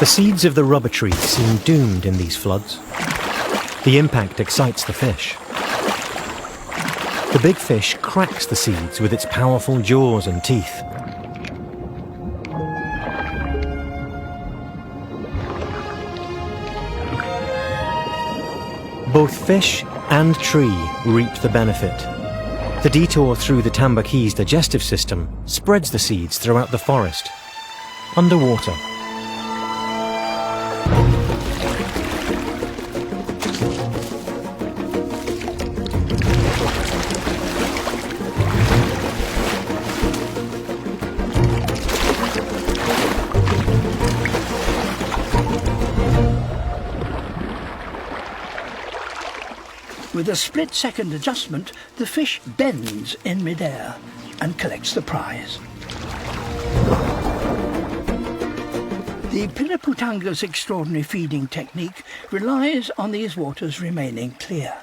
The seeds of the rubber tree seem doomed in these floods. The impact excites the fish. The big fish cracks the seeds with its powerful jaws and teeth. Both fish and tree reap the benefit. The detour through the Tambaqui's digestive system spreads the seeds throughout the forest, underwater. With a split-second adjustment, the fish bends in midair and collects the prize. The Pinaputanga's extraordinary feeding technique relies on these waters remaining clear.